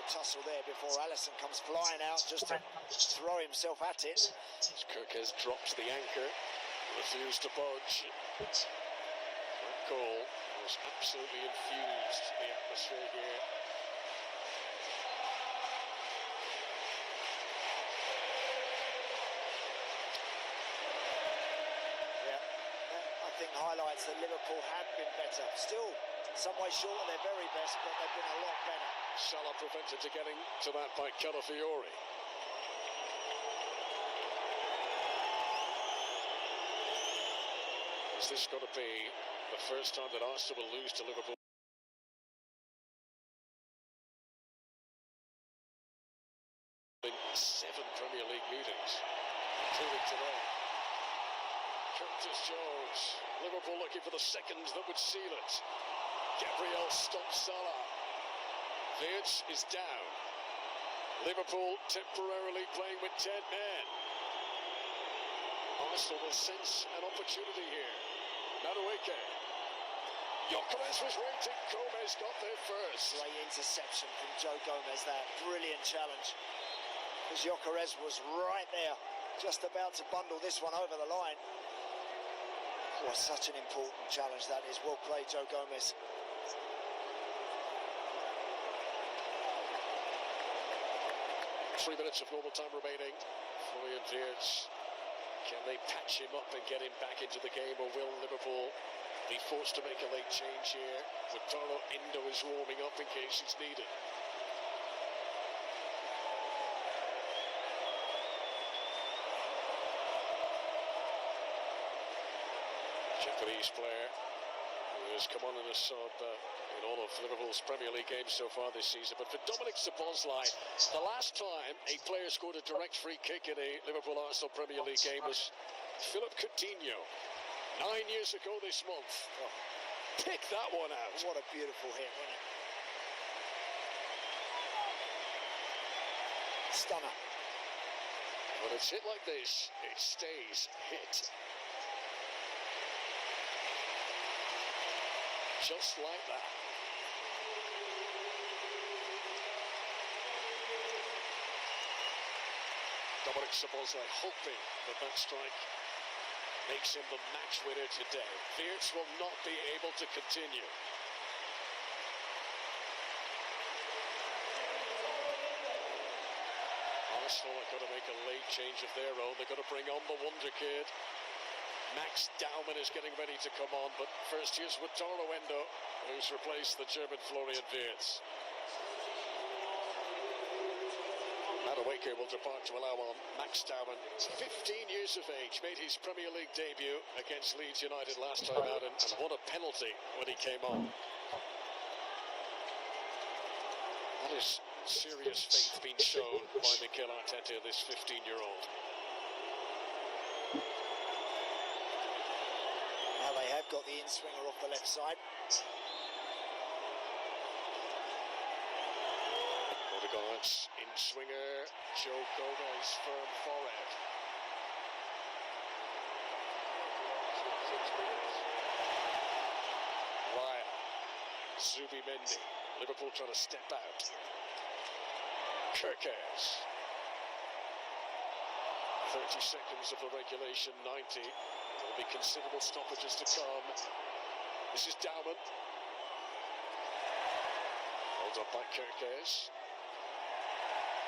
tussle there before Allison comes flying out just to throw himself at it. Kirkes dropped the anchor, refused to budge. That goal was absolutely infused the atmosphere here. I think highlights that Liverpool have been better. Still, some way short of their very best, but they've been a lot better. Salah prevented to getting to that by Calafiori. Is this going to be the first time that Arsenal will lose to Liverpool? In 7 Premier League meetings, including today. Curtis Jones, Liverpool looking for the second that would seal it. Gabriel stops Salah. Wirtz is down. Liverpool temporarily playing with 10 men. Arsenal will sense an opportunity here. Madueke. Gyökeres was waiting. Gomez got there first. Great interception from Joe Gomez, that brilliant challenge. Because Gyökeres was right there, just about to bundle this one over the line. Oh, such an important challenge that is. Well played, Joe Gomez. Three minutes of normal time remaining. Florian Wirtz. Can they patch him up and get him back into the game, or will Liverpool be forced to make a late change here? Wataru Endo is warming up in case it's needed. Japanese player who has come on in a sub in all of Liverpool's Premier League games so far this season. But for Dominic Szoboszlai, the last time a player scored a direct free kick in a Liverpool-Arsenal Premier League game was Philip Coutinho 9 years ago this month. Oh, pick that one out. What a beautiful hit, wasn't it? Stunner. When it's hit like this, it stays hit. Just like that. Dominic Szoboszlai hoping that that strike makes him the match winner today. Wirtz will not be able to continue. Arsenal are going to make a late change of their own. They're going to bring on the wonder kid. Max Daumann is getting ready to come on, but first here's Wataru Endo, who's replaced the German Florian Wirtz. Madueke will depart to allow on Max Daumann, 15 years of age, made his Premier League debut against Leeds United last time out and won a penalty when he came on. That is serious faith being shown by Mikel Arteta, this 15-year-old. Now they have got the in-swinger off the left side. Odegaard's in-swinger, Joe Gomez firm forehead. Ryan, Zubimendi, Liverpool trying to step out. Kirkes. 30 seconds of the regulation, 90. There will be considerable stoppages to come. This is Daumann. Hold up by Kirkes.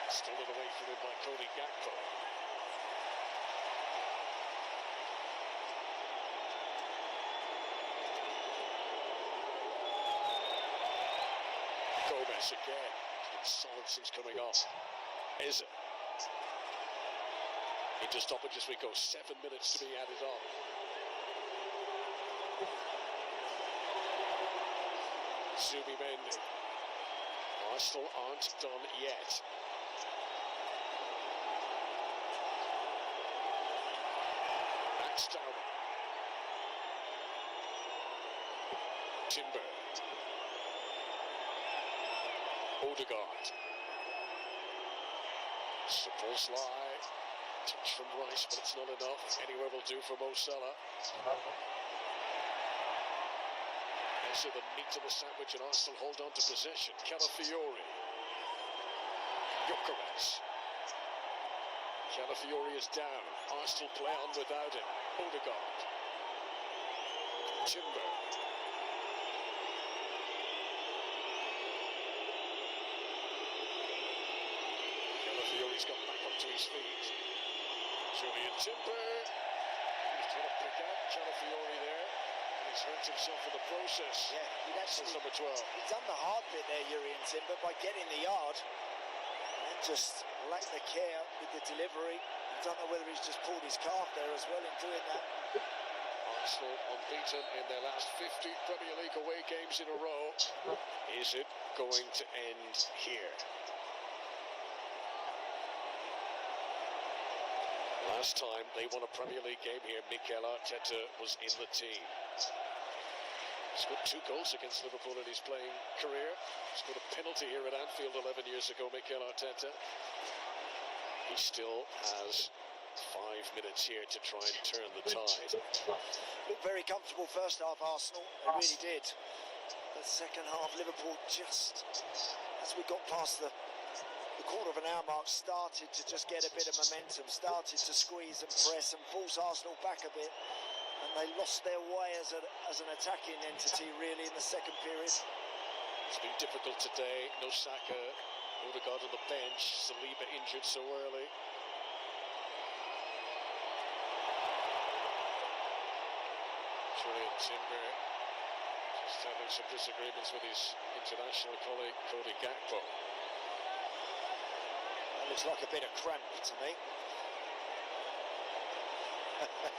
Stolen away from him by Cody Gakpo. Gomez again. It's been solid since coming off. Is it? Into stoppages we go. 7 minutes to be added on. Zubimendi. Arsenal aren't done yet. Max Daumann. Timber. Odegaard. Szoboszlai. Touch from Rice, but it's not enough. Anywhere will do for Mo Salah. Also the meat of the sandwich, and Arsenal hold on to possession. Calafiori. Gyökeres. Calafiori is down. Arsenal play on without him. Odegaard. Timber. Calafiori's got back up to his feet. Julian Timber. He's trying to pick out Calafiori there. And he's hurt himself in the process. Yeah, he'd actually, number 12. he's done the hard bit there, Julian Timber, by getting the yard and just lacked the care with the delivery. I don't know whether he's just pulled his calf there as well in doing that. Arsenal unbeaten in their last 50 Premier League away games in a row. Is it going to end here? Last time they won a Premier League game here, Mikel Arteta was in the team. Scored 2 goals against Liverpool in his playing career. Scored a penalty here at Anfield 11 years ago, Mikel Arteta. He still has 5 minutes here to try and turn the tide. Looked very comfortable first half, Arsenal. They really did. The second half, Liverpool just, as we got past the quarter of an hour mark, started to just get a bit of momentum, started to squeeze and press and force Arsenal back a bit. And they lost their way as an attacking entity, really, in the second period. It's been difficult today. No Saka, Odegaard on the bench, Saliba injured so early. Julian Timber just having some disagreements with his international colleague Cody Gakpo. That looks like a bit of cramp to me.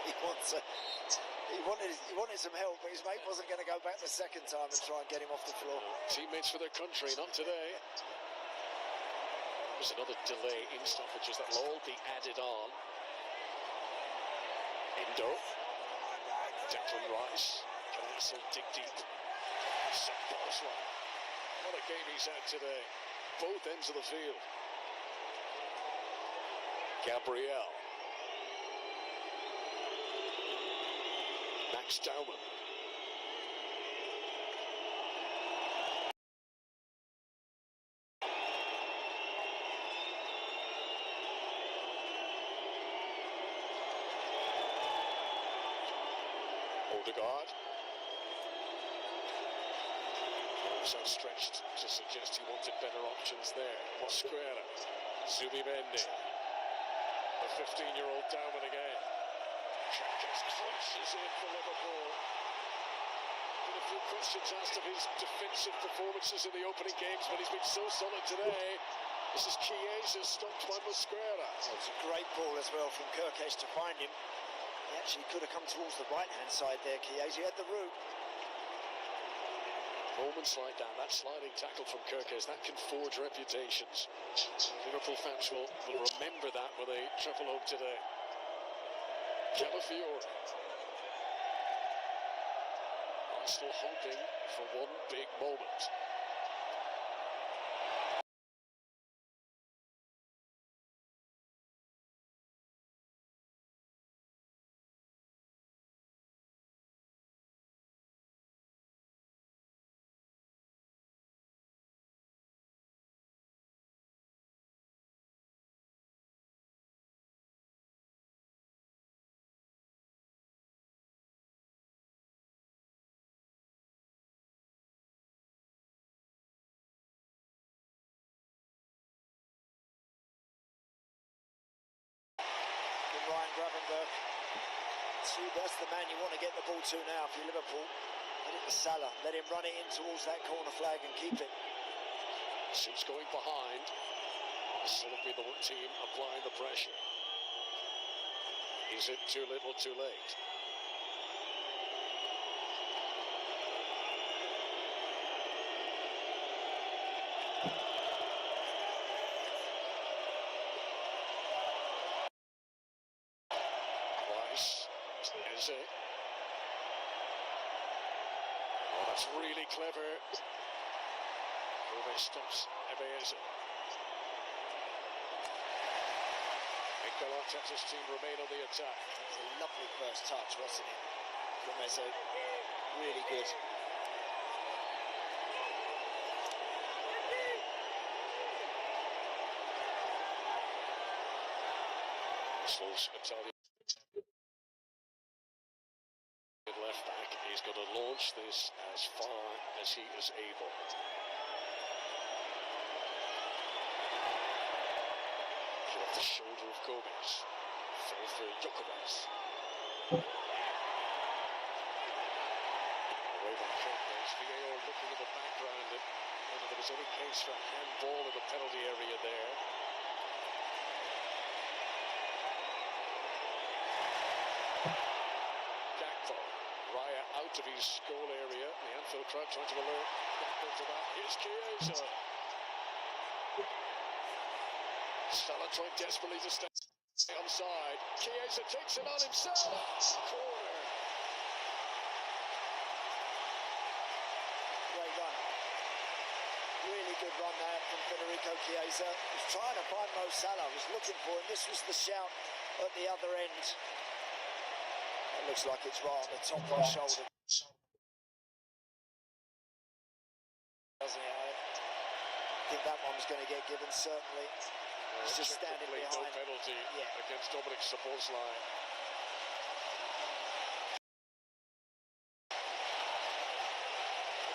he wanted some help, but his mate wasn't going to go back the second time and try and get him off the floor. Teammates for their country, not today. There's another delay in stoppages that will all be added on. Indo. Declan Rice. Can Arsenal dig deep? Set Boswell. What a game he's had today. Both ends of the field. Gabriel. Max Dowman. Odegaard. Arms outstretched to suggest he wanted better options there. Mosquera. Zubimendi. The 15-year-old Dowman again. Just crunches in for Liverpool. Been a few questions asked of his defensive performances in the opening games, but he's been so solid today. This is Chiesa stopped by Mosquera. Oh, it's a great ball as well from Kirkesh to find him. He actually could have come towards the right-hand side there, Chiesa. He had the room. Moments like that, that sliding tackle from Kirkesh, that can forge reputations. Liverpool fans will remember that when they travel home today. Calafiori. Arsenal hoping for one big moment. Ryan Gravenberch. That's the man you want to get the ball to now if you're Liverpool. Let it to Salah. Let him run it in towards that corner flag and keep it. Since going behind, Arsenal have been the team applying the pressure. Is it too little, too late? Eze. Oh, that's really clever. Ove stops Eze. Mikel Arteta's team remain on the attack. It was a lovely first touch, wasn't it? From Eze. Really good. Arsenal's Italian left back is going to launch this as far as he is able. Off the shoulder of Gomez. Fell for Gyökeres. Away by Gyökeres. VAR looking in the background at whether there was any case for a handball in the penalty area there. Gakpo. Raya out of his goal area. The Anfield crowd trying to alert Gakpo to that. Here's Chiesa. Salah trying desperately to stay onside. Chiesa takes it on himself. Corner. Great run. Really good run there from Federico Chiesa. He's trying to find Mo Salah. Was looking for him. This was the shout at the other end. It looks like it's right on the top of his shoulder. Doesn't it? I think that one was going to get given, certainly. He's just standing behind. No penalty against Dominic Szoboszlai.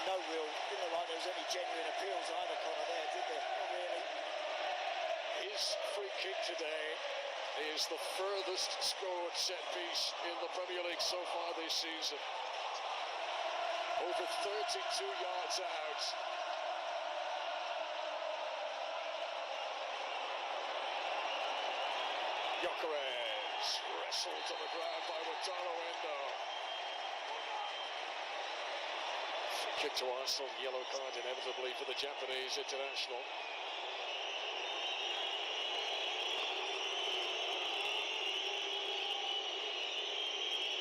No real, didn't look like there was any genuine appeals either, Connor, there, did there? Not really. His free kick today is the furthest scored set piece in the Premier League so far this season. Over 32 yards out. Gyökeres wrestled to the ground by OTTO. Free kick to Arsenal, yellow card inevitably for the Japanese international.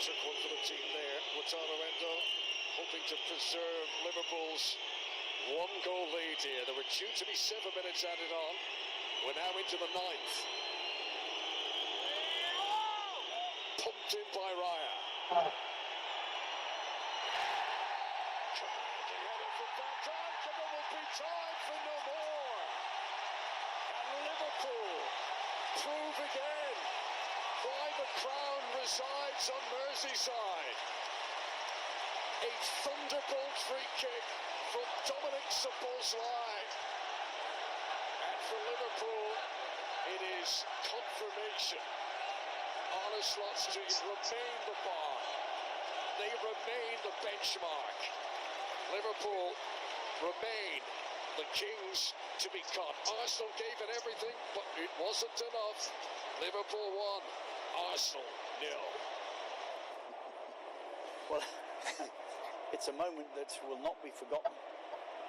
Took one for the team there. OTTO hoping to preserve Liverpool's one-goal lead here. There were due to be 7 minutes added on. We're now into the 9th. Pumped in by Raya. Commanding header from Van Dijk, and there will be time for no more. And Liverpool prove again why the crown resides on Merseyside. A thunderbolt free kick from Dominic Szoboszlai. And for Liverpool, it is confirmation. Arne Slot's team remain the bar. They remain the benchmark. Liverpool remain the kings to be caught. Arsenal gave it everything, but it wasn't enough. Liverpool won. Arsenal 0. Well, it's a moment that will not be forgotten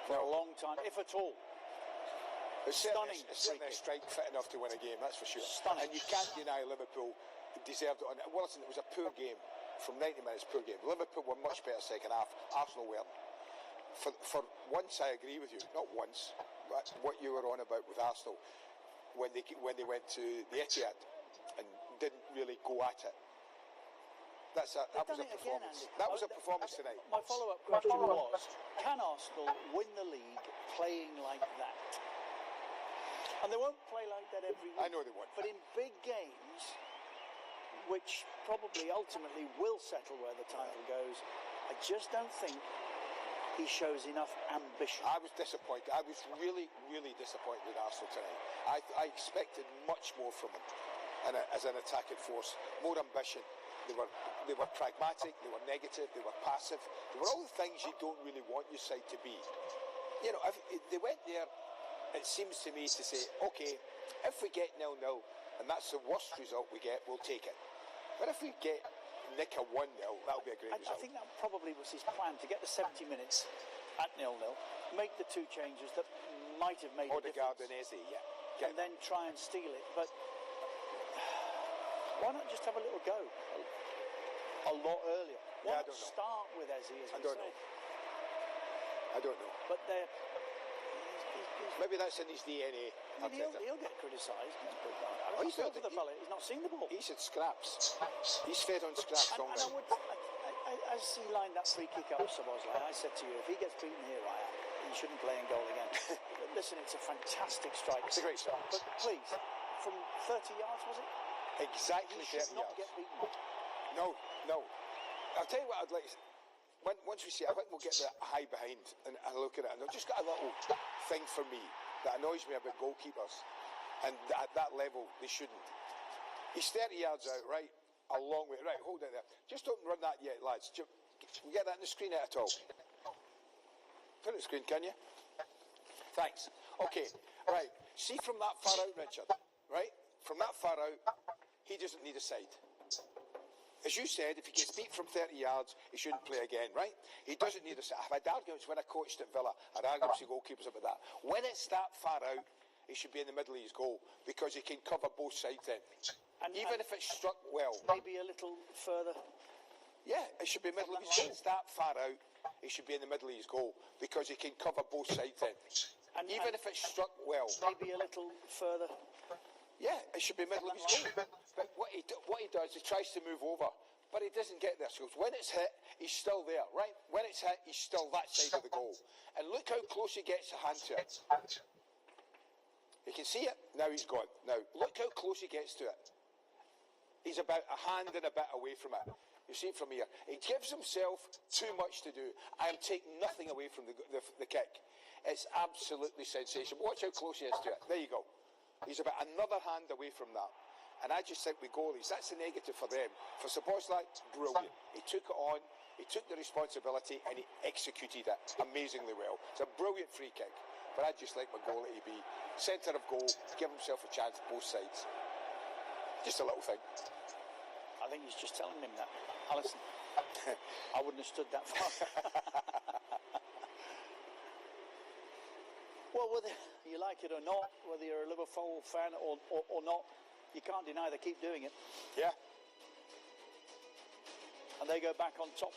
for a long time, if at all. It's certainly a strike fit enough to win a game, that's for sure. Stunning. And you can't deny Liverpool deserved it. Well, listen, it was a poor game. From 90 minutes, poor game. Liverpool were much better second half. Arsenal weren't. For once, I agree with you. Not once, but what you were on about with Arsenal when they went to the Etihad and didn't really go at it. That was a performance. That was a performance tonight. My follow-up question was, can Arsenal win the league playing like that? And they won't play like that every week. I know they won't. But in big games, which probably ultimately will settle where the title goes, I just don't think he shows enough ambition. I was disappointed. I was really, really disappointed with Arsenal tonight. I expected much more from them as an attacking force, more ambition. They were pragmatic, they were negative, they were passive. They were all the things you don't really want your side to be. You know, they went there, it seems to me, to say, okay, if we get 0-0, and that's the worst result we get, we'll take it. But if we get nick a 1-0, that'll be a great result. I think that probably was his plan, to get the 70 minutes at 0-0, make the 2 changes that might have made a difference. Odegaard and Eze, And then try and steal it. But why not just have a little go a lot earlier? Why not start with Eze, as we say? I don't know. But maybe that's in his DNA. He'll get criticised. He's feel for the fella. He's not seen the ball. He said scraps. He's fed on scraps. And as he lined that free kick up, Szoboszlai, I said to you, if he gets beaten here, Raya, he shouldn't play in goal again. But listen, it's a fantastic strike. It's a great strike. But please, from 30 yards, was it? Exactly He should 30 not yards. get beaten. No, no. I'll tell you what I'd like. Once we see it, I think we'll get the high behind and look at it. And I've just got a little thing for me that annoys me about goalkeepers. And at that level, they shouldn't. He's 30 yards out, right? A long way. Right, hold it there. Just don't run that yet, lads. We get that on the screen at all. Put it on the screen, can you? Thanks. Okay, right. See from that far out, Richard, right? From that far out, he doesn't need a side. As you said, if he gets beat from 30 yards, he shouldn't play again, right? He doesn't need a side. I've had arguments when I coached at Villa. I had arguments with goalkeepers about that. When it's that far out, he should be in the middle of his goal because he can cover both sides then. Even if it's struck well. Maybe a little further. Yeah, it should be middle of his goal. It's that far out, he should be in the middle of his goal because he can cover both sides then. Even if it's struck well. Maybe a little further. Yeah, it should be middle of his goal. But what he does, he tries to move over, but he doesn't get there. So when it's hit, he's still there, right? When it's hit, he's still that side of the goal. And look how close he gets a hand to it. You can see it. Now he's gone. Now, look how close he gets to it. He's about a hand and a bit away from it. You see it from here. He gives himself too much to do. I am taking nothing away from the kick. It's absolutely sensational. Watch how close he is to it. There you go. He's about another hand away from that. And I just think with goalies, that's a negative for them. For Szoboszlai, brilliant. He took it on, he took the responsibility, and he executed it amazingly well. It's a brilliant free kick. But I just like my goalie to be centre of goal, give himself a chance both sides. Just a little thing. I think he's just telling him that. Alison, I wouldn't have stood that far. Well, whether you like it or not, whether you're a Liverpool fan or not, you can't deny they keep doing it. Yeah. And they go back on top.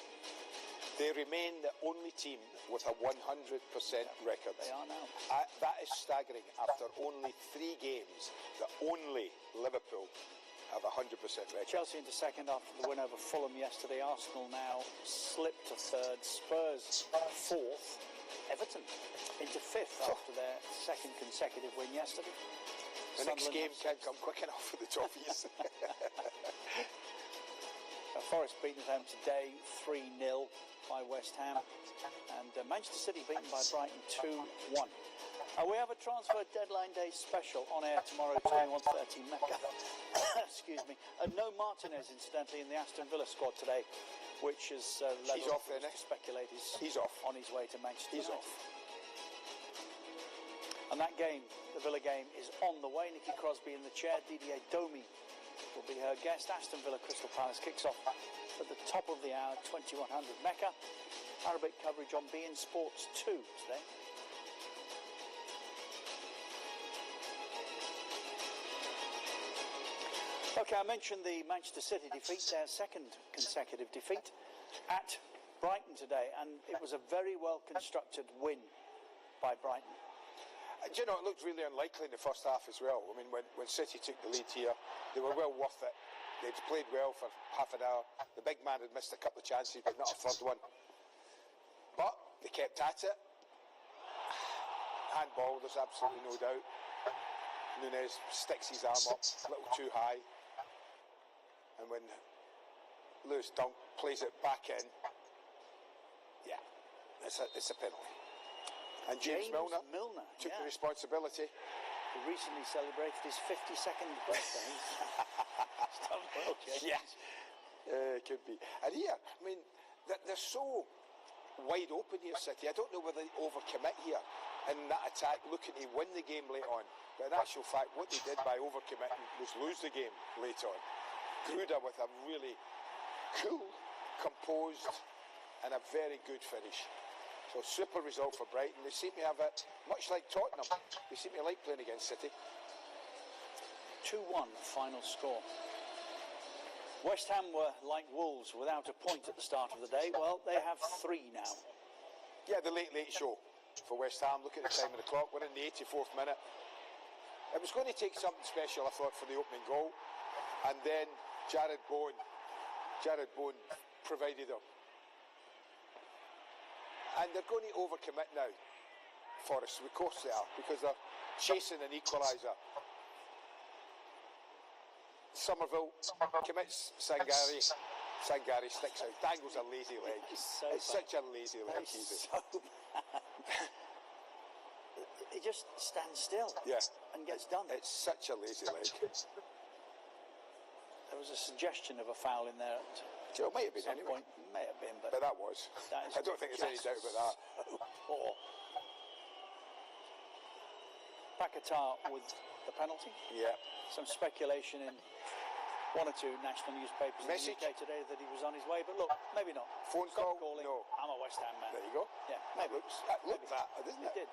They remain the only team with a 100% record. They are now. That is staggering. After only 3 games, the only Liverpool have a 100% record. Chelsea into second after the win over Fulham yesterday. Arsenal now slipped to third. Spurs fourth. Everton into fifth after their second consecutive win yesterday. The next game can't come quick enough for the Toffees. Forest beaten at home today 3-0 by West Ham, and Manchester City beaten by Brighton 2-1. We have a transfer deadline day special on air tomorrow 21:30 Mecca. Excuse me. No Martinez, incidentally, in the Aston Villa squad today, which has led He's off there to next. speculate He's off. on his way to Manchester He's United. off. And that game, the Villa game, is on the way. Nicky Crosby in the chair. Didier Domi will be her guest. Aston Villa Crystal Palace kicks off at the top of the hour, 2100 Mecca. Arabic coverage on beIN Sports 2 today. Okay, I mentioned the Manchester City defeat, their second consecutive defeat at Brighton today, and it was a very well constructed win by Brighton. Do you know, it looked really unlikely in the first half as well. I mean, when City took the lead here, they were well worth it. They'd played well for half an hour. The big man had missed a couple of chances, but not a third one. But they kept at it. Handball, there's absolutely no doubt. Nunez sticks his arm up a little too high. And when Lewis Dunk plays it back in, yeah, it's a penalty. And James Milner took the responsibility. He recently celebrated his 52nd birthday. He's done well, James. Yeah, it could be. And here, I mean, they're so wide open here, City. I don't know whether they overcommit here in that attack, looking to win the game late on. But in actual fact, what they did by overcommitting was lose the game late on. Gruda with a really cool, composed, and a very good finish. So super result for Brighton. They seem to have it, much like Tottenham, they seem to like playing against City. 2-1 final score. West Ham were like Wolves without a point at the start of the day. Well, they have 3 now. Yeah, the late show for West Ham. Look at the time of the clock. We're in the 84th minute. It was going to take something special, I thought, for the opening goal. And then Jared Bowen provided them. And they're going to overcommit now, Forest. Of course they are, because they're chasing an equaliser. Somerville commits Sangari. Sangari sticks out, dangles a lazy leg. It's such a lazy leg, Evie. So bad. He just stands still and gets done. It's such a lazy leg. There was a suggestion of a foul in there at It might have been some anyway. point. May have been, but That was. that is I don't think there's any doubt about that. so poor. Paquetá with the penalty. Yeah. Some speculation in one or two national newspapers Message? in the UK today that he was on his way, but look, maybe not. Phone Stop call? calling. No. I'm a West Ham man. There you go. Yeah, That maybe. looked that, didn't It it? did.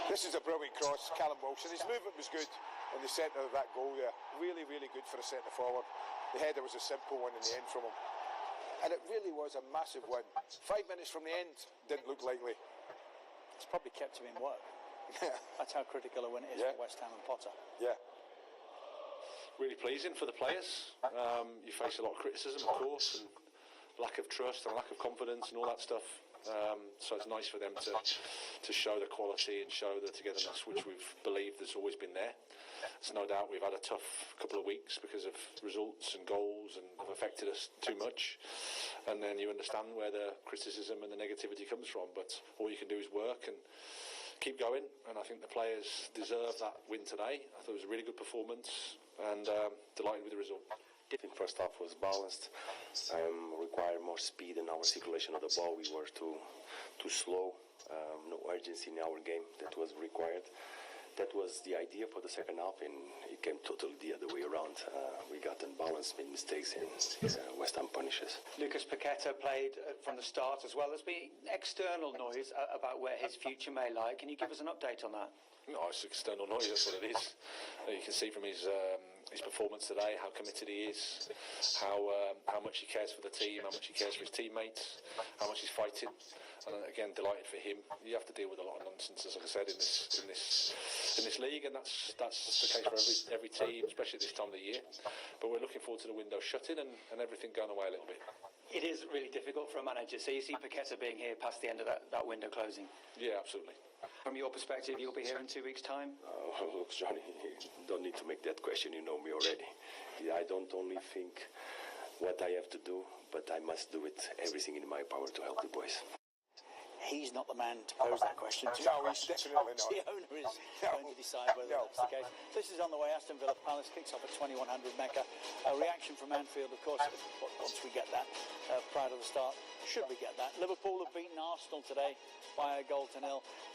This is a brilliant cross, Callum Wilson. His movement was good in the centre of that goal there. Really, really good for a centre forward. The header was a simple one in the end from him. And it really was a massive win. 5 minutes from the end, didn't look likely. It's probably kept him in work. Yeah. That's how critical a win it is for West Ham and Potter. Yeah. Really pleasing for the players. You face a lot of criticism, of course, and lack of trust and lack of confidence and all that stuff. So it's nice for them to show the quality and show the togetherness which we've believed has always been there. There's no doubt we've had a tough couple of weeks because of results and goals and have affected us too much. And then you understand where the criticism and the negativity comes from. But all you can do is work and keep going. And I think the players deserve that win today. I thought it was a really good performance and delighted with the result. I think first half was balanced. Required more speed in our circulation of the ball. We were too slow. No urgency in our game that was required. That was the idea for the second half, and it came totally the other way around. We got unbalanced, made mistakes, and West Ham punishes. Lucas Paquetá played from the start as well. There's been external noise about where his future may lie. Can you give us an update on that? No, it's external noise, that's what it is. You can see from his performance today how committed he is, how much he cares for the team, how much he cares for his teammates, how much he's fighting. And again, delighted for him. You have to deal with a lot of nonsense, as I said, in this league, and that's the case for every team, especially at this time of the year. But we're looking forward to the window shutting and everything going away a little bit. It is really difficult for a manager. So you see Paquetá being here past the end of that window closing. Yeah, absolutely. From your perspective, you'll be here in 2 weeks' time? Look, Johnny, you don't need to make that question. You know me already. I don't only think what I have to do, but I must do it, everything in my power to help the boys. He's not the man to pose that question to. No, he's definitely not. The owner is going to decide whether that's the case. This is on the way. Aston Villa Palace kicks off at 2100 Mecca. A reaction from Anfield, of course, once we get that, prior to the start, should we get that. Liverpool have beaten Arsenal today by a 1-0.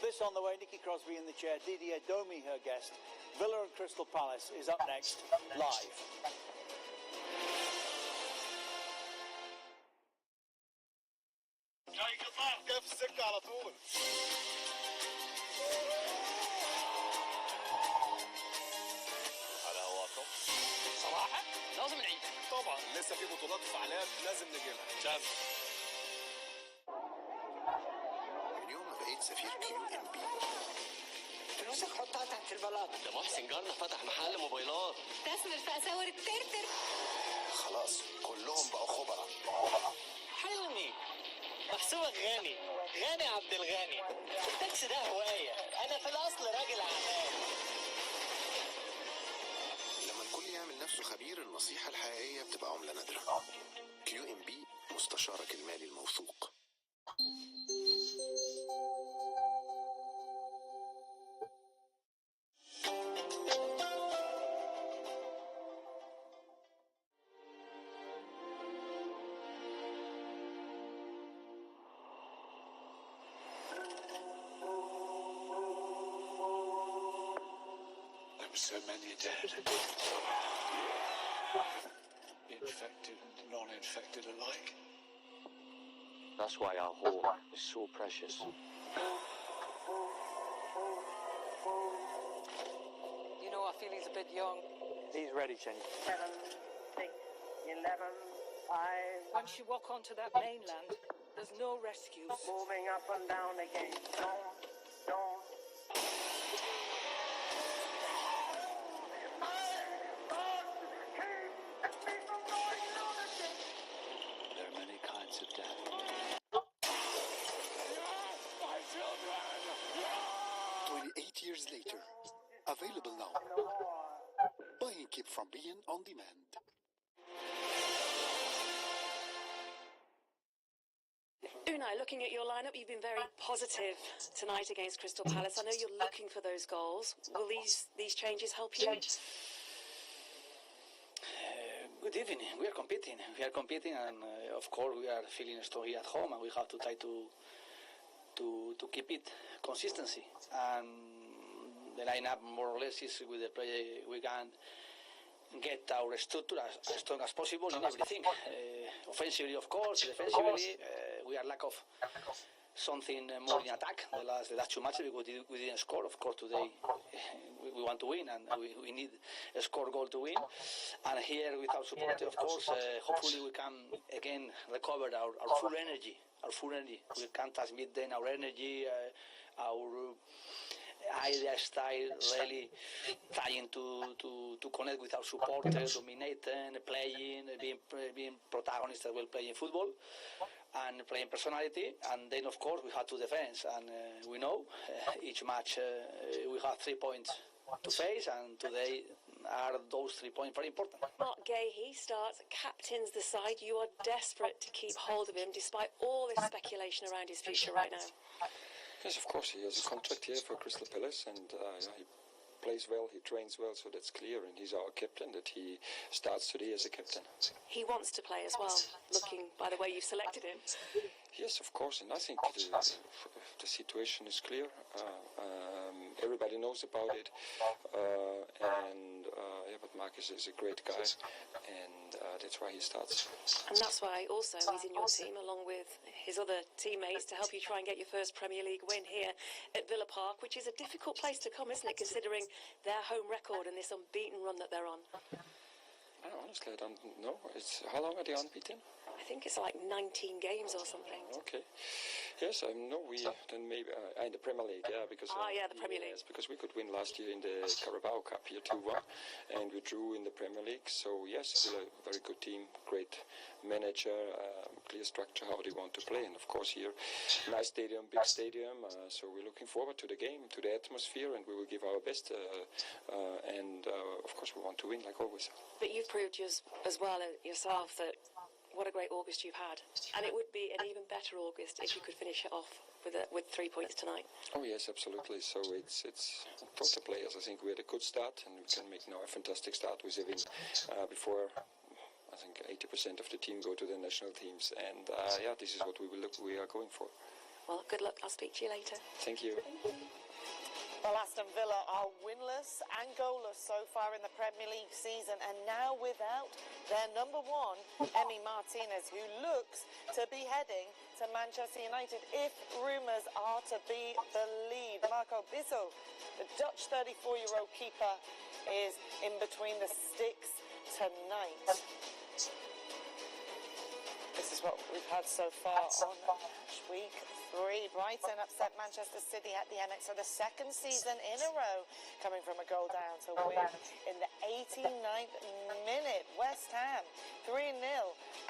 This on the way, Nicky Crosby in the chair, Didier Domi, her guest. Villa and Crystal Palace is up next, live. جاي في السكة على طول. على هواكم. صراحة لازم نعيد. طبعا لسه في بطولات وفعاليات لازم نجيبها. تمام. من يوم ما بقيت سفير QMB فلوسك حطها تحت البلاط. ده محسن جارنا فتح محل موبايلات. تسمر في اساور الترتر. خلاص كلهم بقوا خبراء. حلمي محسوبك غني غني عبد الغني. التاكسي ده هواية. أنا في الأصل راجل أعمال. لما الكل يعمل نفسه خبير النصيحة الحقيقية بتبقى عملة نادرة. QMB مستشارك المالي الموثوق. So many dead, infected and non-infected alike. That's why our home is so precious. You know, I feel he's a bit young. He's ready, Jenny. 7, 6, 11, 5. Once you walk onto that mainland, there's no rescues. Moving up and down again. Don't. years later. Available now. Buy and keep from being on demand. Unai, looking at your lineup, you've been very positive tonight against Crystal Palace. I know you're looking for those goals. Will these changes help you? Good evening. We are competing. And of course we are feeling strong here at home, and we have to try to keep it consistency. And the lineup more or less is with the player we can get our structure as strong as possible in everything. Offensively, of course, defensively, we are lack of something more in attack the last two matches because we didn't score. Of course, today we want to win, and we need a score goal to win. And here, with our support, of course, hopefully we can again recover our full energy. We can transmit then our energy, our idea style, really trying to connect with our supporters, dominating, playing, being protagonists as well, playing football and playing personality. And then of course we have to defend, and we know each match we have 3 points to face, and today are those 3 points very important. Mark Gay, he starts, captains the side. You are desperate to keep hold of him despite all this speculation around his future right now. Yes, of course, he has a contract here for Crystal Palace, and he plays well, he trains well, so that's clear, and he's our captain, that he starts today as a captain. He wants to play as well, looking by the way you've selected him. Yes, of course, and I think the situation is clear. Everybody knows about it, but Marcus is a great guy, and that's why he starts. And that's why also he's in your team along with his other teammates to help you try and get your first Premier League win here at Villa Park, which is a difficult place to come, isn't it, considering their home record and this unbeaten run that they're on? Honestly, I don't know. How long are they unbeaten? I think it's like 19 games or something. Okay. Yes, I know we then maybe in the Premier League, because the Premier League. Yes, because we could win last year in the Carabao Cup here 2-1, and we drew in the Premier League. So yes, we're a very good team, great manager, clear structure how they want to play, and of course here, nice stadium, big stadium. So we're looking forward to the game, to the atmosphere, and we will give our best. Of course, we want to win like always. But you've proved as well yourself that what a great August you've had, and it would be an even better August if you could finish it off with 3 points tonight. Oh yes, absolutely. So it's for the players. I think we had a good start, and we can make now a fantastic start with a win. Before, I think 80% of the team go to the national teams, and this is what we are going for. Well, good luck. I'll speak to you later. Thank you. Well, Aston Villa are winless and goalless so far in the Premier League season, and now without their number one, Emi Martinez, who looks to be heading to Manchester United if rumours are to be believed. Marco Bizzo, the Dutch 34-year-old keeper, is in between the sticks tonight. This is what we've had so far on match week 3. Brighton upset Manchester City at the Emirates for the second season in a row, coming from a goal down to win in the 89th minute. West Ham 3-0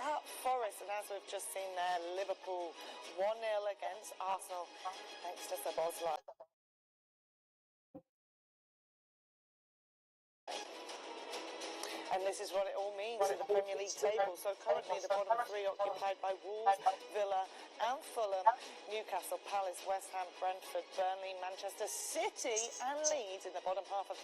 at Forest, and as we've just seen there, Liverpool 1-0 against Arsenal, thanks to Szoboszlai. And this is what it all means in the Premier League table. So currently the bottom three occupied by Wolves, Villa and Fulham, Newcastle, Palace, West Ham, Brentford, Burnley, Manchester City and Leeds in the bottom half of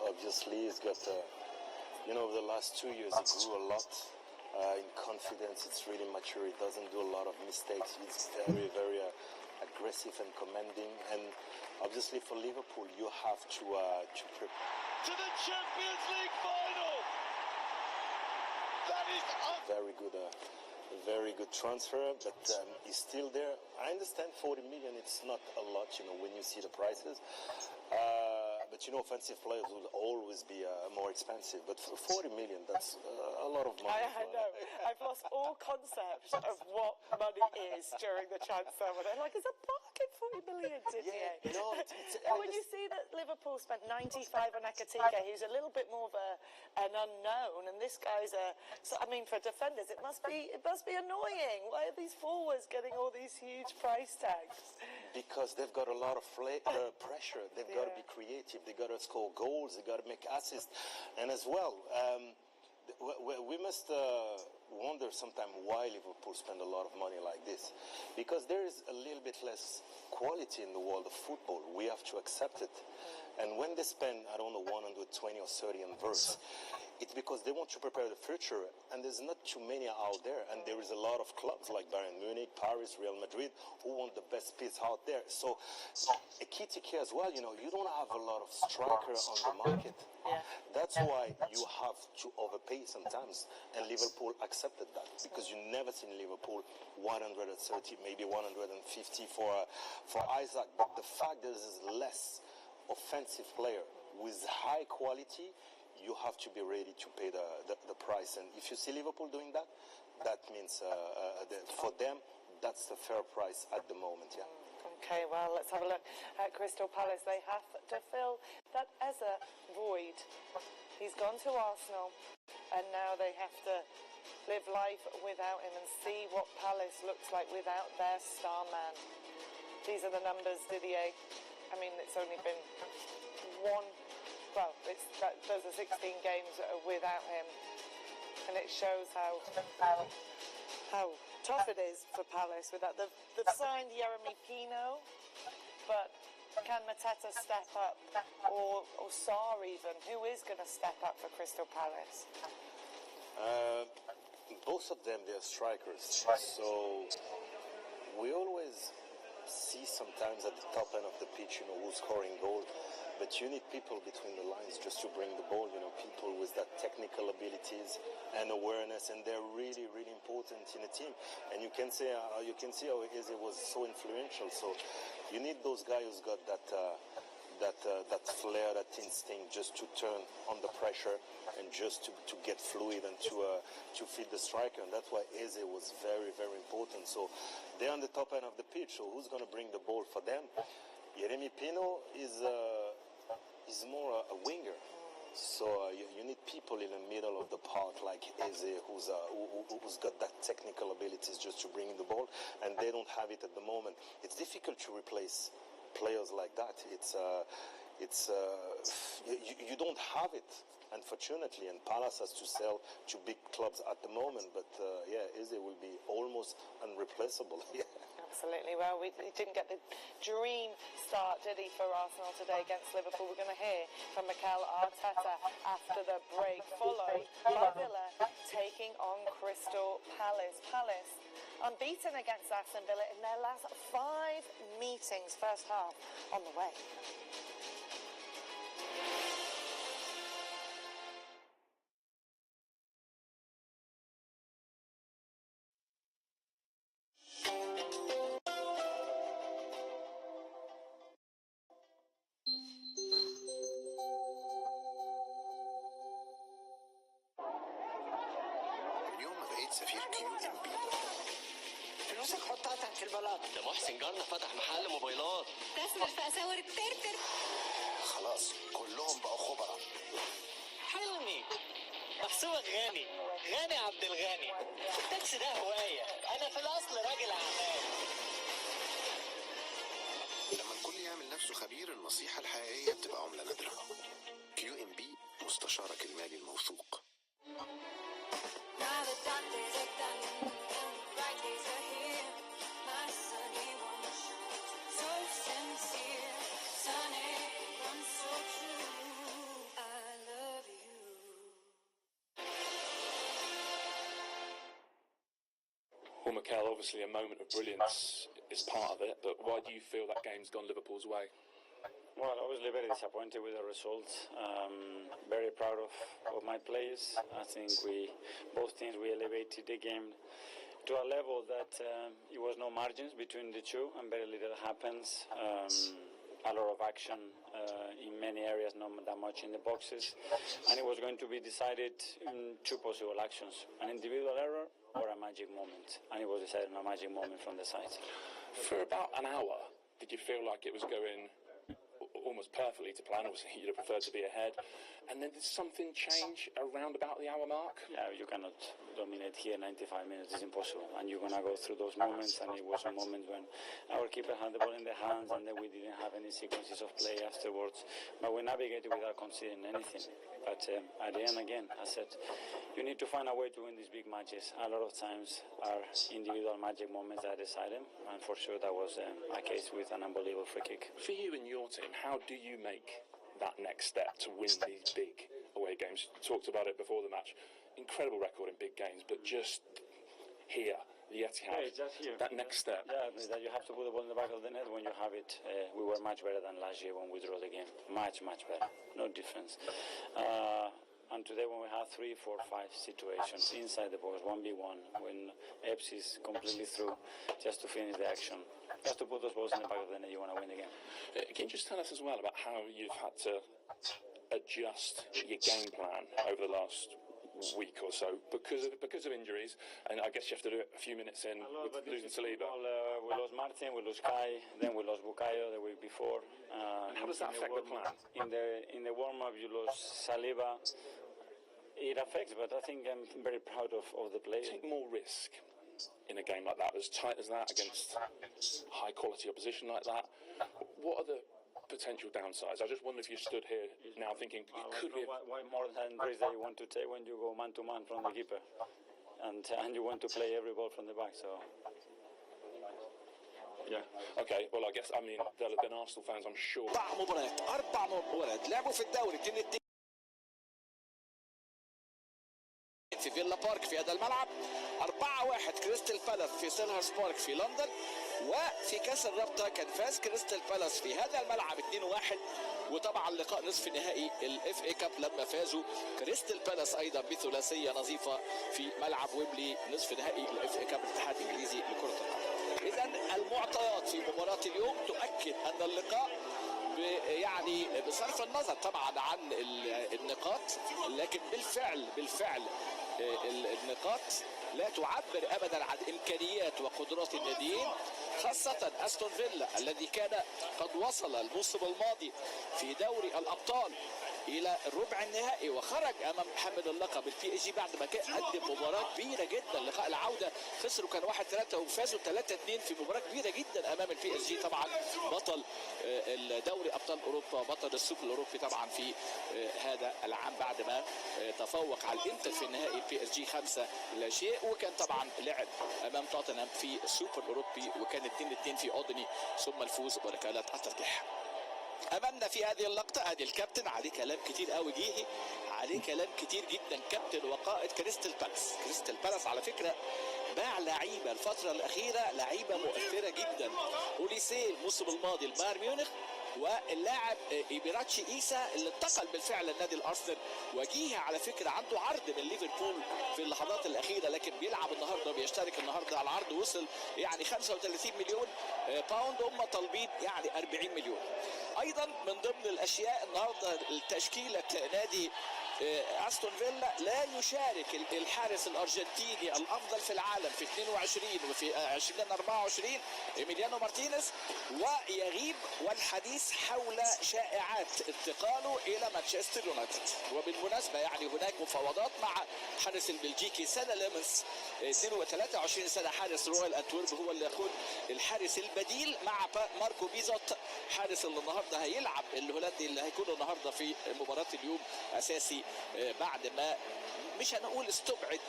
Obviously, he's got, the last 2 years he grew a lot in confidence. It's really mature. He doesn't do a lot of mistakes. He's very, very aggressive and commanding. And obviously, for Liverpool, you have to prepare. To the Champions League final. That is very good transfer, but he's still there. I understand 40 million. It's not a lot, when you see the prices. But offensive players will always be more expensive. But for 40 million, that's a lot of money. I know. I've lost all concept of what money is during the transfer. When I'm like, it's a bargain, 40 million, Didier. Yeah, when you see that Liverpool spent 95 on Ekatike, who's a little bit more of an unknown, and this guy's for defenders, it must be annoying. Why are these forwards getting all these huge price tags? Because they've got a lot of pressure. They've got to be creative. They've got to score goals. They've got to make assists. And as well, we must wonder sometimes why Liverpool spend a lot of money like this. Because there is a little bit less quality in the world of football. We have to accept it. And when they spend, 120 or 30 on verse, it's because they want to prepare the future, and there's not too many out there, and there is a lot of clubs like Bayern Munich, Paris, Real Madrid, who want the best piece out there. So Ekitike as well, you don't have a lot of strikers on the market. Yeah. That's why you have to overpay sometimes, and Liverpool accepted that, because you never seen Liverpool 130, maybe 150 for Isaac. But the fact that there's less offensive player with high quality, you have to be ready to pay the price. And if you see Liverpool doing that, that means for them, that's the fair price at the moment, yeah. Okay, well, let's have a look at Crystal Palace. They have to fill that Eze void. He's gone to Arsenal, and now they have to live life without him and see what Palace looks like without their star man. These are the numbers, Didier. It's only been those are 16 games without him, and it shows how tough it is for Palace with that. They've signed Yeremy Pino, but can Mateta step up, or Sarr even? Who is going to step up for Crystal Palace? Both of them, they're strikers, so we always see sometimes at the top end of the pitch, who's scoring goal. But you need people between the lines just to bring the ball, people with that technical abilities and awareness, and they're really, really important in a team. And you can see how Eze was so influential. So you need those guys who's got that flair, that instinct, just to turn on the pressure and just to get fluid and to feed the striker. And that's why Eze was very, very important. So they're on the top end of the pitch. So who's going to bring the ball for them? Yeremy Pino is more a winger. So you need people in the middle of the park like Eze, who's got that technical abilities just to bring in the ball, and they don't have it at the moment. It's difficult to replace players like that. You don't have it, unfortunately, and Palace has to sell to big clubs at the moment. But Eze will be almost unreplaceable. Yeah. Absolutely. Well, we didn't get the dream start, did he, for Arsenal today against Liverpool? We're going to hear from Mikel Arteta after the break, followed by Villa taking on Crystal Palace. Palace unbeaten against Aston Villa in their last 5 meetings, first half on the way. سفير QMB. فلوسك حطها تحت البلاط. ده محسن جارنا فتح محل موبايلات. تسمر في اساور الترتر. خلاص كلهم بقوا خبراء. حلمي محسوبك غني عبد الغني. التاكسي ده هوايه، انا في الاصل راجل اعمال. لما الكل يعمل نفسه خبير، النصيحه الحقيقيه بتبقى عمله نادره. QMB مستشارك المالي الموثوق. Well, Mikel, obviously a moment of brilliance is part of it, but why do you feel that game's gone Liverpool's way? Well, obviously very disappointed with the results. Very proud of my players. I think both teams, we elevated the game to a level that it was no margins between the two, and very little happens. A lot of action in many areas, not that much in the boxes, and it was going to be decided in two possible actions: an individual error or a magic moment, and it was decided on a magic moment from the side. For about an hour, did you feel like it was going almost perfectly to plan? Obviously, you'd have preferred to be ahead. And then did something change around about the hour mark? Yeah, you cannot dominate here 95 minutes. It's impossible. And you're going to go through those moments. And it was a moment when our keeper had the ball in the hands, and then we didn't have any sequences of play afterwards. But we navigated without conceding anything. But at the end, again, I said, you need to find a way to win these big matches. A lot of times are individual magic moments that decide them, and for sure that was a case with an unbelievable free kick. For you and your team, how do you make that next step to win these big away games? You talked about it before the match. Incredible record in big games, but just here, the Etihad, that next step. Yeah, that you have to put the ball in the back of the net when you have it. We were much better than last year when we drew the game. Much, much better. No difference. And today when we have 3, 4, 5 situations inside the box, 1v1, when Epps is completely through, just to finish the action, just to put those balls in the back of the net, you want to win the game. Can you just tell us as well about how you've had to adjust your game plan over the last week or so because of injuries, and I guess you have to do it a few minutes in with losing Saliba. We lost Martin, we lost Kai, then we lost Bukayo the week before. And how does that affect the plan? In the warm-up you lost Saliba. It affects, but I think I'm very proud of the players. Take more risk in a game like that, as tight as that, against high-quality opposition like that. What are the potential downsides? I just wonder if you stood here now thinking, could we have... Why more than risk that you want to take when you go man-to-man from the keeper? And you want to play every ball from the back, so... Yeah. Okay, well, I guess, I mean, there'll have been Arsenal fans, I'm sure. 4 مباريات لعبوا في الدوري في فيلا بارك في هذا الملعب. 4-1 كريستال بالاس في سيلهرست بارك في لندن، وفي كاس الرابطه كان فاز كريستال بالاس في هذا الملعب 2-1. وطبعا لقاء نصف نهائي الاف اي كاب لما فازوا كريستال بالاس ايضا بثلاثيه نظيفه في ملعب ويمبلي، نصف نهائي الاف اي كاب الاتحاد الانجليزي لكره القدم. اذا المعطيات في مباراه اليوم تؤكد ان اللقاء يعني بصرف النظر طبعا عن النقاط، لكن بالفعل النقاط لا تعبر ابدا عن امكانيات وقدرات الناديين، خاصه استون فيلا الذي كان قد وصل الموسم الماضي في دوري الابطال الى الربع النهائي وخرج امام حامل اللقب البي اس جي بعد ما كان قدم مباراه كبيره جدا. لقاء العوده خسروا كان 1-3 وفازوا 3-2 في مباراه كبيره جدا امام البي اس جي، طبعا بطل الدوري ابطال اوروبا، بطل السوبر الاوروبي طبعا في هذا العام بعد ما تفوق على الانتر في النهائي البي اس جي 5-0، وكان طبعا لعب امام توتنهام في السوبر الاوروبي وكان 2-2 في اودني، ثم الفوز بركلات الترجيح. امامنا في هذه اللقطه ادي الكابتن، عليه كلام كتير قوي جيهي، عليه كلام كتير جدا، كابتن وقائد كريستال بالاس. كريستال بالاس على فكره باع لعيبه الفتره الاخيره، لعيبه مؤثره جدا. اوليسيه الموسم الماضي لبايرن ميونخ، واللاعب إيبيراتشي إيسا اللي انتقل بالفعل للنادي الأرسنال. وجيه على فكرة عنده عرض من ليفربول في اللحظات الأخيرة، لكن بيلعب النهارده بيشترك النهارده على العرض وصل يعني 35 مليون باوند، هم طالبين يعني 40 مليون. أيضا من ضمن الأشياء النهارده التشكيلة نادي أستون فيلا لا يشارك الحارس الأرجنتيني الأفضل في العالم في 22 وفي 2024 إيميليانو مارتينيز، ويغيب والحديث حول شائعات انتقاله إلى مانشستر يونايتد. وبالمناسبة يعني هناك مفاوضات مع حارس البلجيكي سانا ليمنز 23 سنة، حارس رويال أنتورب، هو اللي يكون الحارس البديل مع ماركو بيزوت، حارس اللي النهارده هيلعب الهولندي اللي هيكون النهارده في مباراة اليوم أساسي بعد ما مش هنقول استبعد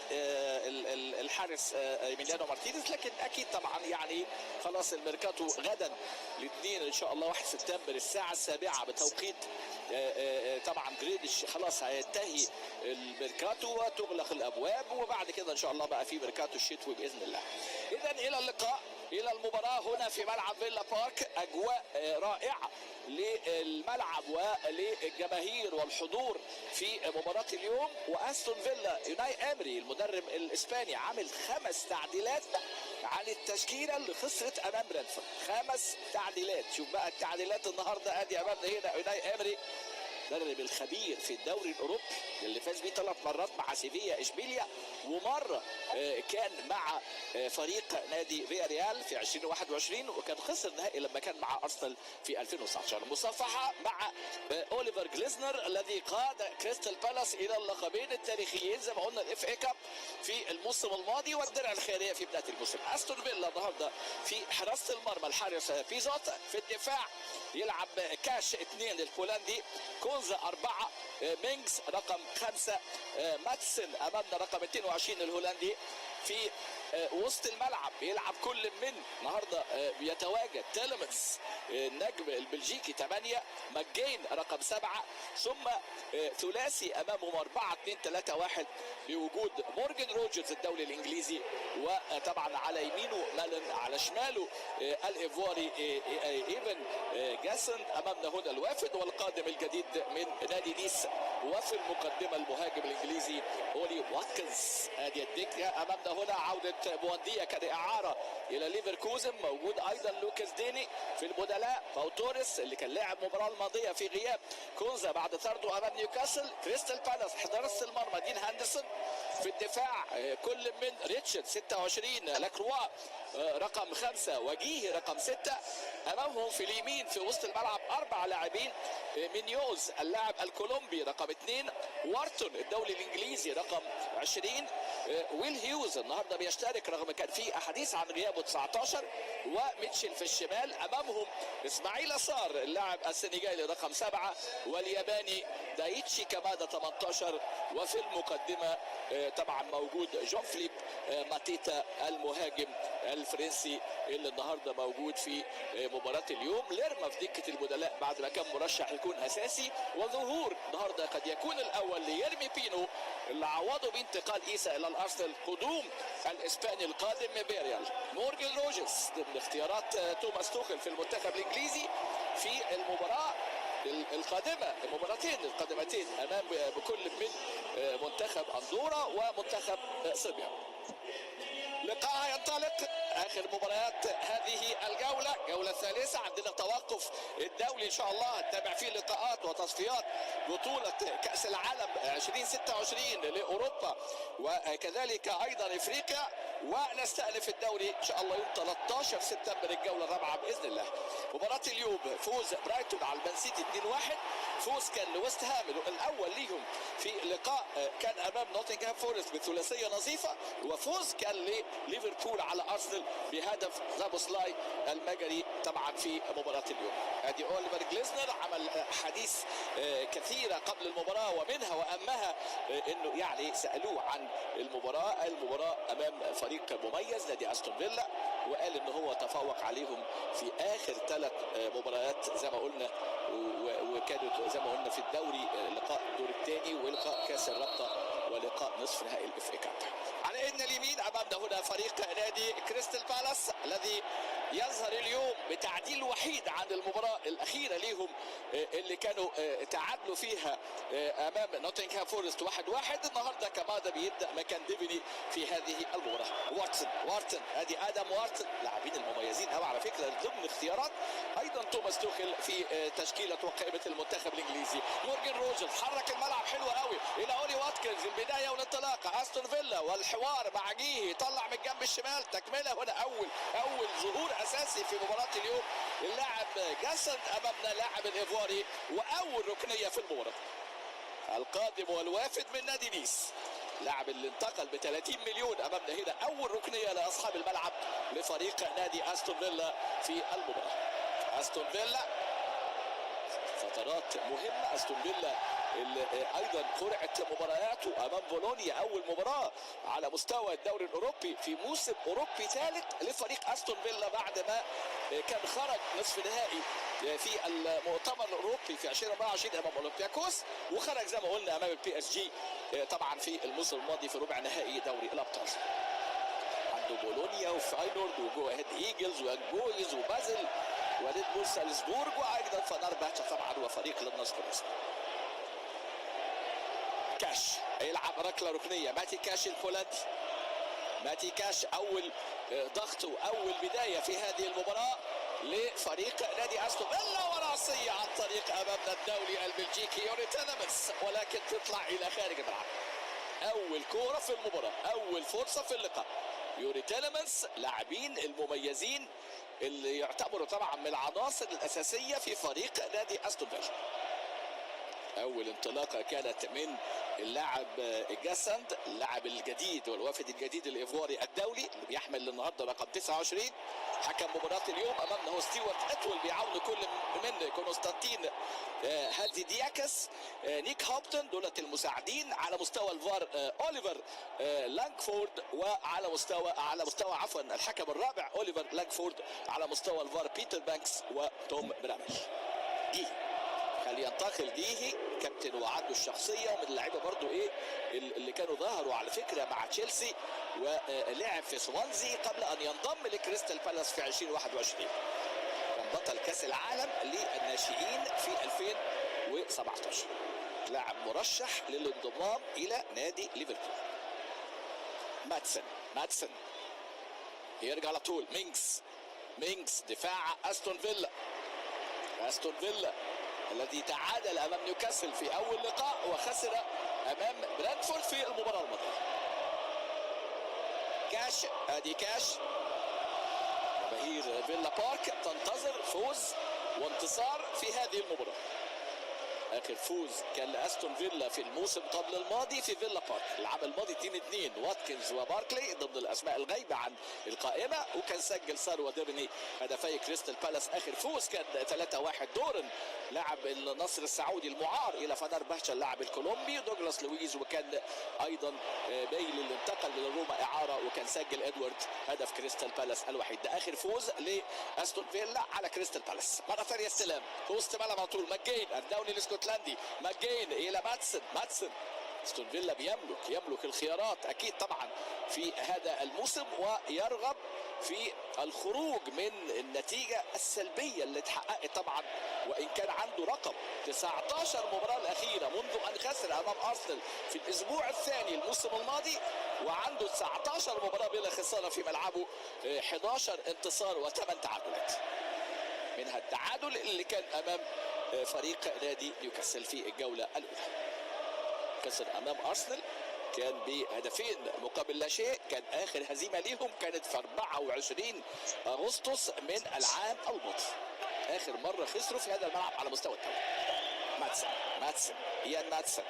الحارس إيميليانو مارتينيز، لكن اكيد طبعا يعني خلاص الميركاتو غدا الاثنين ان شاء الله 1 سبتمبر الساعه 7 بتوقيت طبعا جريدش خلاص هينتهي الميركاتو وتغلق الابواب، وبعد كده ان شاء الله بقى في ميركاتو الشتوي باذن الله. اذا الى اللقاء، الى المباراه هنا في ملعب فيلا بارك. اجواء رائعه للملعب وللجماهير والحضور في مباراه اليوم. واستون فيلا يوناي امري المدرب الاسباني عامل 5 تعديلات عن التشكيله اللي خسرت امام برينفورد. 5 تعديلات. شوف بقى التعديلات النهارده. ادي امامنا هنا يوناي امري المدرب الخبير في الدوري الاوروبي اللي فاز بيه 3 مرات مع سيفيا اشبيليا، ومره كان مع فريق نادي فياريال في 2021، وكان خسر نهائي لما كان مع ارسنال في 2019. مصافحه مع اوليفر جليزنر الذي قاد كريستال بالاس الى اللقبين التاريخيين زي ما قلنا، الاف اي كاب في الموسم الماضي والدرع الخيريه في بدايه الموسم. استون فيلا النهارده في حراسه المرمى الحارس بيزوت، في الدفاع يلعب كاش 2 البولندي، كونزا 4، مينجز رقم 5، ماتسن امامنا رقم 22 الهولندي. في وسط الملعب يلعب كل من النهارده بيتواجد تيلمنز النجم البلجيكي 8، ماجين رقم 7، ثم ثلاثي امامهم 4-2-3-1 بوجود مورجان روجرز الدولي الانجليزي، وطبعا على يمينه مالن، على شماله الايفواري ايفن جاسن. امامنا هنا الوافد والقادم الجديد من نادي نيس، وفي المقدمه المهاجم الانجليزي اولي واتكنز. ادي الدكه. امامنا هنا عوده بوانديا كان اعاره الى ليفركوزن، موجود ايضا لوكاس ديني. في البدلاء باو توريس اللي كان لاعب المباراه الماضيه في غياب كونزا بعد طرده امام نيوكاسل. كريستال بالاس حراسه المرمى دين هاندرسون. في الدفاع كل من ريتشارد 26، لاكروا رقم 5، وجيه رقم 6. امامهم في اليمين في وسط الملعب 4 لاعبين، مينيوز اللاعب الكولومبي رقم 2، وارتون الدولي الانجليزي رقم 20، ويل هيوز النهارده بيشترك رغم كان في احاديث عن غيابه 19، وميتشل في الشمال. امامهم اسماعيل اسار اللاعب السنغالي رقم 7، والياباني دايتشي كمادا 18. وفي المقدمه طبعا موجود جون فليب ماتيتا المهاجم الفرنسي اللي النهارده موجود في مباراه اليوم. ليرما في دكه البدلاء بعد ما كان مرشح يكون اساسي، وظهور النهارده قد يكون الاول ليرمي بينو اللي عوضوا بانتقال ايسا الى الارسنال. قدوم الاسباني القادم من فياريال مورجان روجرز ضمن اختيارات توماس توخل في المنتخب الانجليزي في المباراه القادمه، المباراتين القادمتين امام بكل من منتخب اندورا ومنتخب صربيا. لقاء ينطلق اخر مباريات هذه الجوله، الجوله الثالثه. عندنا توقف الدولي ان شاء الله نتابع فيه لقاءات وتصفيات بطوله كاس العالم 2026 لاوروبا وكذلك ايضا افريقيا، ونستأنف الدوري ان شاء الله يوم 13 سبتمبر الجوله الرابعه باذن الله. مباراه اليوم فوز برايتون على المان سيتي 2-1، فوز كان لويست هام الاول ليهم في لقاء كان امام نوتنغهام فورست بثلاثيه نظيفه، وفوز كان لليفربول على ارسنال بهدف زابوسلاي المجري طبعا في مباراه اليوم. ادي اوليفر جليزنر عمل حديث كثيره قبل المباراه، ومنها واهمها انه يعني سالوه عن المباراه امام فريق مميز نادي استون فيلا، وقال ان هو تفوق عليهم في اخر 3 مباريات زي ما قلنا، وكانت زي ما قلنا في الدوري لقاء الدور الثاني ولقاء كاس الرابطه ولقاء نصف نهائي الاف اي كاب. على ان اليمين امامنا هنا فريق نادي كريستال بالاس الذي يظهر اليوم بتعديل وحيد عن المباراه الاخيره ليهم اللي كانوا تعادلوا فيها امام نوتنغهام فورست 1-1. النهارده كمادا بيبدا مكان ديفيني في هذه المباراه. وارتن ادي ادم وارتن، لاعبين المميزين قوي على فكره ضمن اختيارات ايضا توماس توخل في تشكيله وقائمه المنتخب الانجليزي. مورجان روجرز حرك الملعب حلو قوي الى اولي واتكنز، البدايه والانطلاقه استون فيلا والحوار مع جيه طلع من الجنب الشمال، تكمله هنا اول ظهور اساسي في مباراه اليوم اللاعب جاسد امامنا لاعب الايفواري، واول ركنيه في المباراه. القادم والوافد من نادي نيس، لاعب اللي انتقل ب 30 مليون امامنا هنا، اول ركنيه لاصحاب الملعب لفريق نادي استون فيلا في المباراه. استون فيلا فترات مهمه. استون فيلا اللي ايضا قرعت مبارياته امام بولونيا، اول مباراه على مستوى الدوري الاوروبي في موسم اوروبي ثالث لفريق استون فيلا بعد ما كان خرج نصف نهائي في المؤتمر الاوروبي في 2024 امام اولمبياكوس، وخرج زي ما قلنا امام البي اس جي طبعا في الموسم الماضي في ربع نهائي دوري الابطال. عنده بولونيا وفاينورد وجو هيد ايجلز وانجويز وبازل وريد بول سالزبورج وايضا فنربخشة طبعا وفريق لم نذكر اسمه. كاش يلعب ركله ركنيه، ماتي كاش البولندي. ماتي كاش اول ضغط واول بدايه في هذه المباراه لفريق نادي استون فيلا، وراسيه عن طريق امامنا الدولي البلجيكي يوري تيلمانس، ولكن تطلع الى خارج الملعب. اول كوره في المباراه، اول فرصه في اللقاء. يوري تيلمانس لاعبين المميزين اللي يعتبروا طبعا من العناصر الاساسيه في فريق نادي استون فيلا. اول انطلاقه كانت من اللاعب جاسند، اللاعب الجديد والوافد الجديد الايفواري الدولي اللي بيحمل النهارده رقم 29. حكم مباراه اليوم امامنا هو ستيوارت اتول، بيعاون كل من كونستانتين هالزي دياكس، نيك هوبتون، دولت المساعدين. على مستوى الفار اوليفر لانكفورد، وعلى مستوى عفوا الحكم الرابع اوليفر لانكفورد. على مستوى الفار بيتر بانكس وتوم برامل. خلي ينتقل ديهي كابتن وعده الشخصيه ومن اللعيبه برضو اللي كانوا ظهروا على فكره مع تشيلسي ولعب في سوانزي قبل ان ينضم لكريستال بالاس في 2021. كان بطل كاس العالم للناشئين في 2017. لاعب مرشح للانضمام الى نادي ليفربول. ماتسن يرجع على طول. مينكس دفاع استون فيلا الذي تعادل امام نيوكاسل في اول لقاء وخسر امام برانتفورد في المباراه الماضيه. كاش جماهير فيلا بارك تنتظر فوز وانتصار في هذه المباراه. اخر فوز كان لاستون فيلا في الموسم قبل الماضي في فيلا بارك العام الماضي 2-2، واتكنز وباركلي ضمن الاسماء الغايبه عن القائمه، وكان سجل سارو ديرني هدفي كريستال بالاس. اخر فوز كان 3-1. دورن لاعب النصر السعودي المعار الى فنربخشة اللاعب الكولومبي، دوغلاس لويز، وكان ايضا بيل اللي انتقل لروما اعاره وكان سجل ادوارد هدف كريستال بالاس الوحيد. ده اخر فوز لاستون فيلا على كريستال بالاس. مره ثانيه استلام في وسط ملعب على طول، ماجين الدولي الاسكتلندي، ماجين الى ماتسن. استون فيلا يملك الخيارات اكيد طبعا في هذا الموسم، ويرغب في الخروج من النتيجه السلبيه اللي اتحققت طبعا، وان كان عنده رقم 19 مباراه الاخيره منذ ان خسر امام ارسنال في الاسبوع الثاني الموسم الماضي، وعنده 19 مباراه بلا خساره في ملعبه، 11 انتصار و8 تعادلات، منها التعادل اللي كان امام فريق نادي نيوكاسل في الجوله الاولى. خسر امام ارسنال كان بهدفين مقابل لا شيء. كان اخر هزيمه ليهم كانت في 24 اغسطس من العام الماضي. اخر مره خسروا في هذا الملعب على مستوى الدوري. ماتسن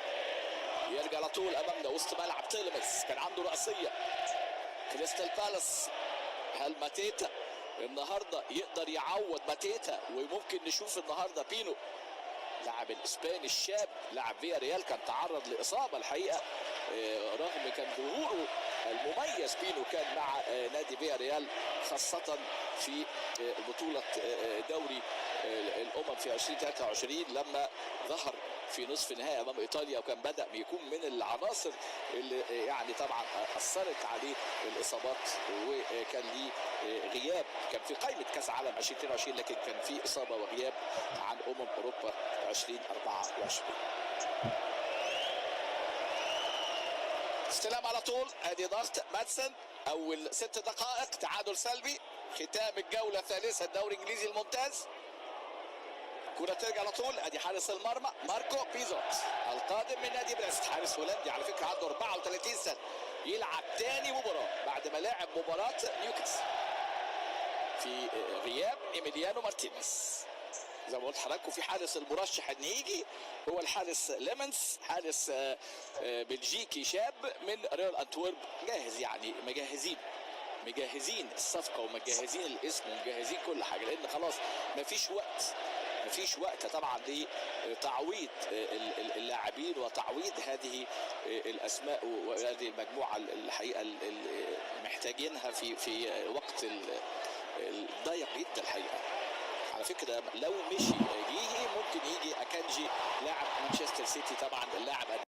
يرجع على طول امامنا وسط ملعب تيلمانس، كان عنده راسيه. كريستال بالاس، هل ماتيتا النهارده يقدر يعوض ماتيتا؟ وممكن نشوف النهارده بينو لاعب الاسباني الشاب لاعب فيا ريال كان تعرض لاصابه الحقيقه، رغم كان ظهوره المميز بينو كان مع نادي فيا ريال، خاصه في بطوله دوري الامم في 2023 لما ظهر في نصف النهائي امام ايطاليا، وكان بدا بيكون من العناصر اللي يعني طبعا اثرت عليه الاصابات، وكان ليه غياب. كان في قائمه كاس عالم 2022 لكن كان في اصابه وغياب عن اوروبا 2024. استلام على طول، ادي ضغط ماتسن، اول 6 دقائق تعادل سلبي، ختام الجوله الثالثه الدوري الانجليزي الممتاز. كرة ترجع على طول، ادي حارس المرمى ماركو بيزوت القادم من نادي بريست، حارس هولندي على فكره عنده 34 سنه، يلعب تاني مباراه بعد ما لعب مباراه نيوكاسل في غياب ايميليانو مارتينيز. زي ما قلت لحضراتكم في حارس المرشح ان يجي هو الحارس ليمنز، حارس بلجيكي شاب من ريال انتورب، جاهز يعني مجهزين الصفقه ومجهزين الاسم ومجهزين كل حاجه، لان خلاص مفيش وقت مفيش وقت طبعا لتعويض اللاعبين وتعويض هذه الاسماء وهذه المجموعه الحقيقه محتاجينها في وقت الضيق جدا الحقيقه. على فكره لو مشي ممكن يجي اكانجي لاعب مانشستر سيتي، طبعا اللاعب